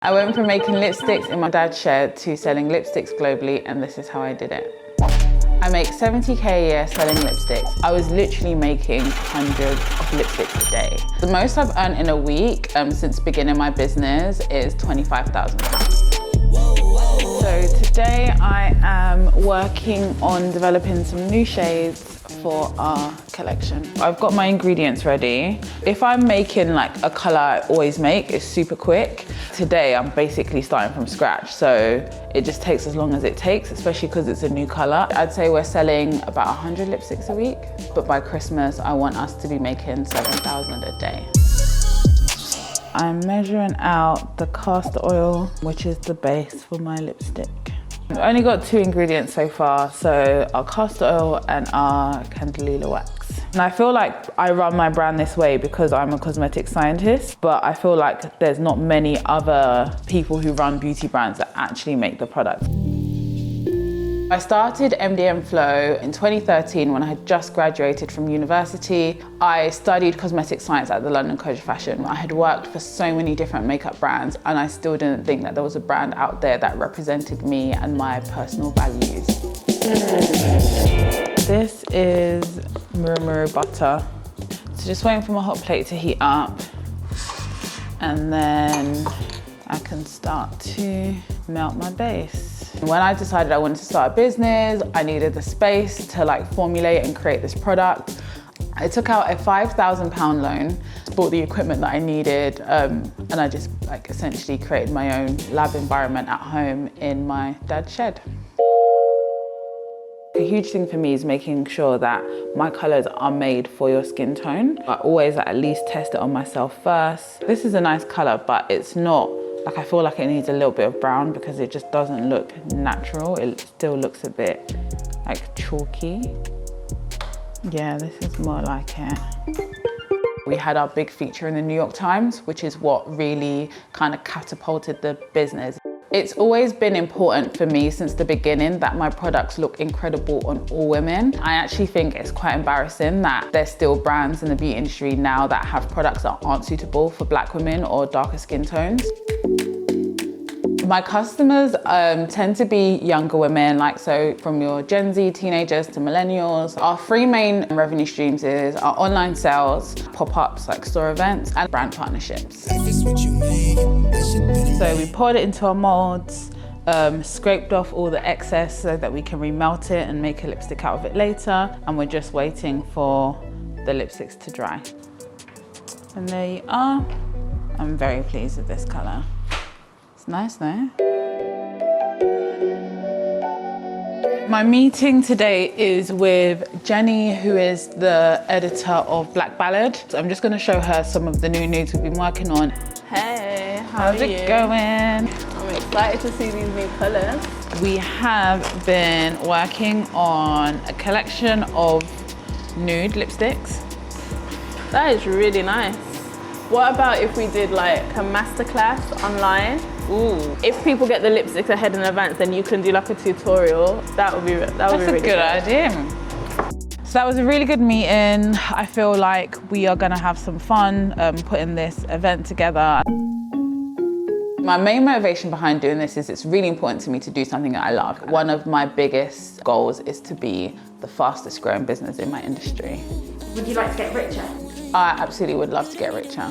I went from making lipsticks in my dad's shed to selling lipsticks globally, and this is how I did it. I make 70K a year selling lipsticks. I was literally making hundreds of lipsticks a day. The most I've earned in a week since beginning my business is £25,000. So today I am working on developing some new shades for our collection. I've got my ingredients ready. If I'm making like a color I always make, it's super quick. Today I'm basically starting from scratch, so it just takes as long as it takes, especially because it's a new color. I'd say we're selling about 100 lipsticks a week, but by Christmas I want us to be making 7,000 a day. I'm measuring out the castor oil, which is the base for my lipstick. I've only got 2 ingredients so far, so our castor oil and our candelilla wax. And I feel like I run my brand this way because I'm a cosmetic scientist, but I feel like there's not many other people who run beauty brands that actually make the product. I started MDM Flow in 2013 when I had just graduated from university. I studied cosmetic science at the London College of Fashion. I had worked for so many different makeup brands, and I still didn't think that there was a brand out there that represented me and my personal values. This is Muru butter. So just waiting for my hot plate to heat up, and then I can start to melt my base. When I decided I wanted to start a business, I needed the space to like formulate and create this product. I took out a £5,000 loan, bought the equipment that I needed, and I just like essentially created my own lab environment at home in my dad's shed. A huge thing for me is making sure that my colors are made for your skin tone. I always at least test it on myself first. This is a nice color, but it's not, like I feel like it needs a little bit of brown because it just doesn't look natural. It still looks a bit like chalky. Yeah, this is more like it. We had our big feature in the New York Times, which is what really kind of catapulted the business. It's always been important for me since the beginning that my products look incredible on all women. I actually think it's quite embarrassing that there's still brands in the beauty industry now that have products that aren't suitable for Black women or darker skin tones. My customers tend to be younger women, like so from your Gen Z teenagers to millennials. Our 3 main revenue streams is our online sales, pop-ups like store events, and brand partnerships. So we poured it into our molds, scraped off all the excess so that we can remelt it and make a lipstick out of it later. And we're just waiting for the lipsticks to dry. And there you are. I'm very pleased with this color. It's nice though. My meeting today is with Jenny, who is the editor of Black Ballad. So I'm just going to show her some of the new nudes we've been working on. Hey, how's it going? I'm excited to see these new colors. We have been working on a collection of nude lipsticks. That is really nice. What about if we did like a masterclass online? Ooh. If people get the lipsticks ahead in advance, then you can do like a tutorial. That would be really good. That's a good idea. So that was a really good meeting. I feel like we are gonna have some fun putting this event together. My main motivation behind doing this is it's really important to me to do something that I love. One of my biggest goals is to be the fastest growing business in my industry. Would you like to get richer? I absolutely would love to get richer.